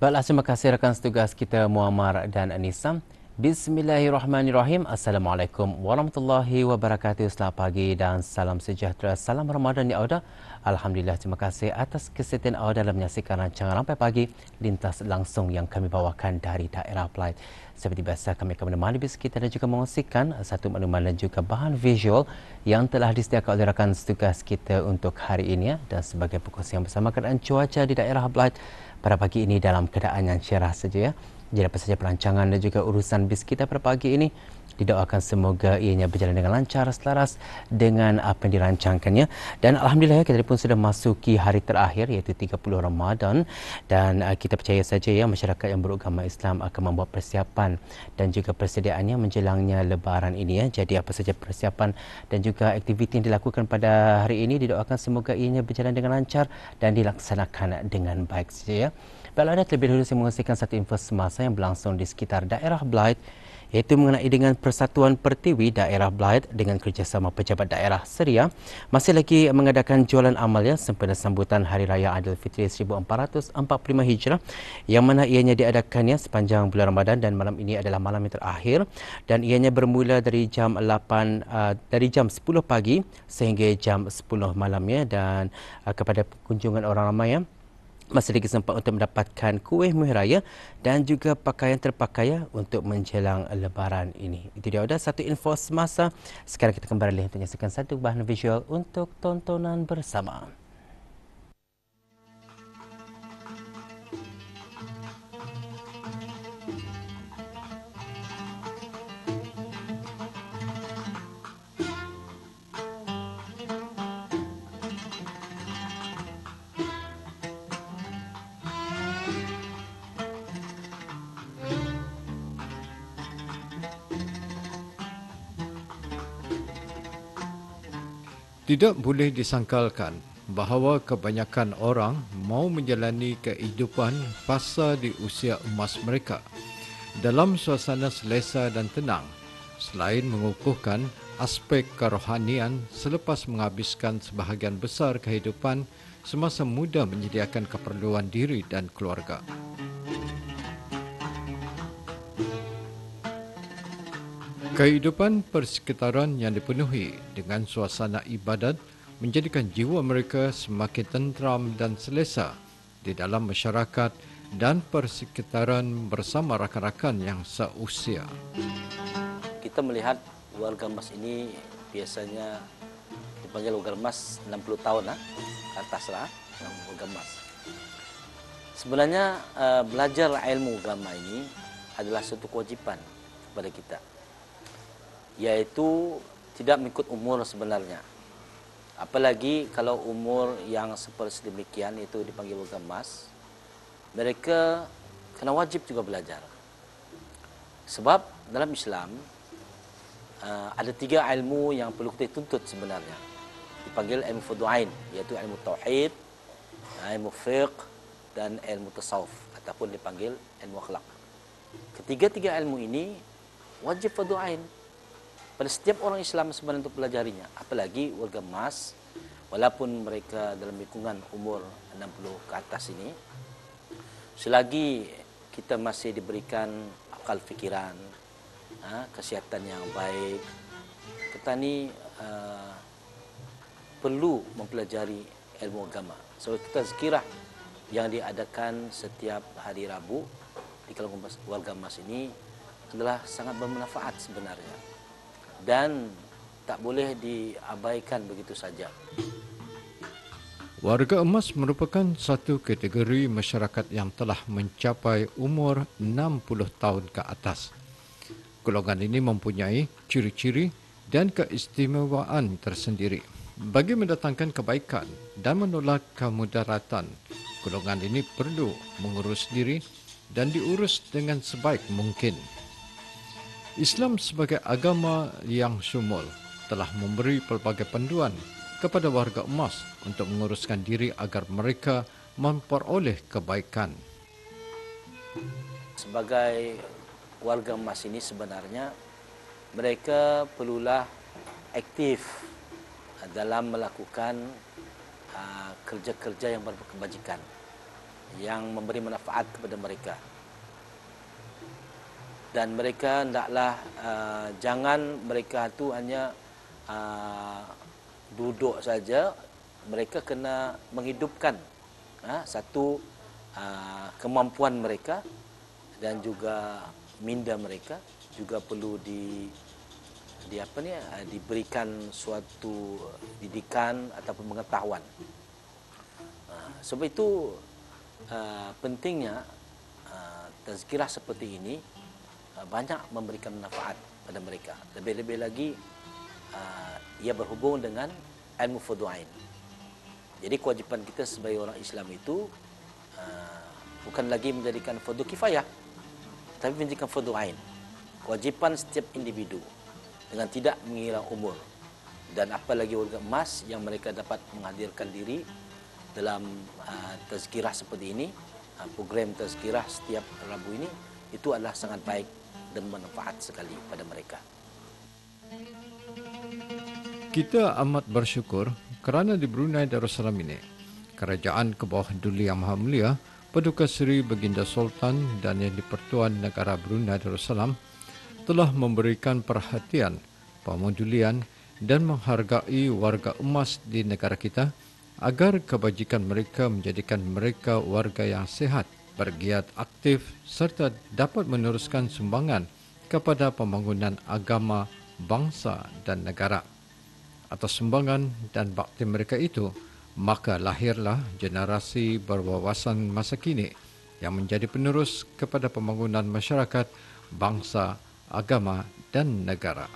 Baiklah, terima kasih rakan setugas kita Muammar dan Anissa. Bismillahirrahmanirrahim. Assalamualaikum warahmatullahi wabarakatuh. Selamat pagi dan salam sejahtera. Salam Ramadan ya Auda. Alhamdulillah, terima kasih atas kesetiaan Auda dalam menyaksikan rancangan Rampai Pagi lintas langsung yang kami bawakan dari daerah Belait. Seperti biasa, kami akan menemani bis kita dan juga mengongsikan satu makluman dan juga bahan visual yang telah disediakan oleh rakan setugas kita untuk hari ini. Dan sebagai perkongsian bersama keadaan cuaca di daerah Belait pada pagi ini dalam keadaan yang cerah saja ya. Jadi apa saja perancangan dan juga urusan bis kita pada pagi ini, didoakan semoga ianya berjalan dengan lancar, selaras dengan apa yang dirancangkannya. Dan Alhamdulillah kita pun sudah masuki hari terakhir iaitu 30 Ramadan dan kita percaya saja ya masyarakat yang beragama Islam akan membuat persiapan dan juga persediaannya menjelangnya Lebaran ini ya. Jadi apa saja persiapan dan juga aktiviti yang dilakukan pada hari ini didoakan semoga ianya berjalan dengan lancar dan dilaksanakan dengan baik saja ya. Baiklah, terlebih dahulu saya mengongsikan satu info semasa yang berlangsung di sekitar daerah Belait iaitu mengenai dengan Persatuan Pertiwi Daerah Belait dengan kerjasama pejabat daerah Seria masih lagi mengadakan jualan amal ya sempena sambutan Hari Raya Aidilfitri 1445 Hijrah yang mana ianya diadakannya sepanjang bulan Ramadan dan malam ini adalah malam yang terakhir dan ianya bermula dari jam 10 pagi sehingga jam 10 malamnya dan kepada kunjungan orang ramai ya masih lagi sempat untuk mendapatkan kuih muih raya dan juga pakaian terpakai untuk menjelang Lebaran ini. Itu dia sudah satu info semasa. Sekarang kita kembali untuk menyaksikan satu bahan visual untuk tontonan bersama. Tidak boleh disangkalkan bahawa kebanyakan orang mau menjalani kehidupan fasa di usia emas mereka dalam suasana selesa dan tenang selain mengukuhkan aspek kerohanian selepas menghabiskan sebahagian besar kehidupan semasa muda menyediakan keperluan diri dan keluarga. Kehidupan persekitaran yang dipenuhi dengan suasana ibadat menjadikan jiwa mereka semakin tenteram dan selesa di dalam masyarakat dan persekitaran bersama rakan-rakan yang seusia. Kita melihat warga emas ini biasanya dipanggil warga emas 60 tahun ke atas lah, warga emas. Sebenarnya belajar ilmu agama ini adalah suatu kewajiban kepada kita, yaitu tidak mengikut umur sebenarnya. Apalagi kalau umur yang seperti demikian itu dipanggil warga emas, mereka kena wajib juga belajar. Sebab dalam Islam ada 3 ilmu yang perlu kita tuntut sebenarnya. Dipanggil ilmu fardu-ain, iaitu ilmu tauhid, ilmu fiqh dan ilmu tasawuf ataupun dipanggil ilmu akhlak. Ketiga-tiga ilmu ini wajib fardu-ain pada setiap orang Islam sebenarnya untuk pelajarinya, apalagi warga emas walaupun mereka dalam lingkungan umur 60 ke atas ini, selagi kita masih diberikan akal fikiran, kesihatan yang baik, kita ni perlu mempelajari ilmu agama. So tazkirah yang diadakan setiap hari Rabu di kalangan warga emas ini adalah sangat bermanfaat sebenarnya dan tak boleh diabaikan begitu saja. Warga emas merupakan satu kategori masyarakat yang telah mencapai umur 60 tahun ke atas. Golongan ini mempunyai ciri-ciri dan keistimewaan tersendiri. Bagi mendatangkan kebaikan dan menolak kemudaratan, golongan ini perlu mengurus diri dan diurus dengan sebaik mungkin. Islam sebagai agama yang syumul telah memberi pelbagai panduan kepada warga emas untuk menguruskan diri agar mereka memperoleh kebaikan. Sebagai warga emas ini sebenarnya mereka perlulah aktif dalam melakukan kerja-kerja yang berkebajikan. yang memberi manfaat kepada mereka. Dan mereka hendaklah jangan mereka tu hanya duduk saja, mereka kena menghidupkan satu kemampuan mereka dan juga minda mereka juga perlu diberikan suatu didikan ataupun pengetahuan. Sebab itu pentingnya tazkirah seperti ini banyak memberikan manfaat pada mereka. Lebih-lebih lagi ia berhubung dengan ilmu fardu ain. Jadi kewajipan kita sebagai orang Islam itu bukan lagi menjadikan fardu kifayah, tapi menjadikan fardu ain. Kewajipan setiap individu dengan tidak mengira umur, dan apalagi warga emas yang mereka dapat menghadirkan diri dalam tazkirah seperti ini, program tazkirah setiap Rabu ini, itu adalah sangat baik dan bermanfaat sekali pada mereka. Kita amat bersyukur kerana di Brunei Darussalam ini, Kerajaan ke bawah Duli Yang Maha Mulia Paduka Seri Baginda Sultan dan Yang di-Pertuan Negara Brunei Darussalam telah memberikan perhatian, pemedulian dan menghargai warga emas di negara kita agar kebajikan mereka menjadikan mereka warga yang sihat, bergiat aktif serta dapat meneruskan sumbangan kepada pembangunan agama, bangsa dan negara. Atas sumbangan dan bakti mereka itu, maka lahirlah generasi berwawasan masa kini yang menjadi penerus kepada pembangunan masyarakat, bangsa, agama dan negara.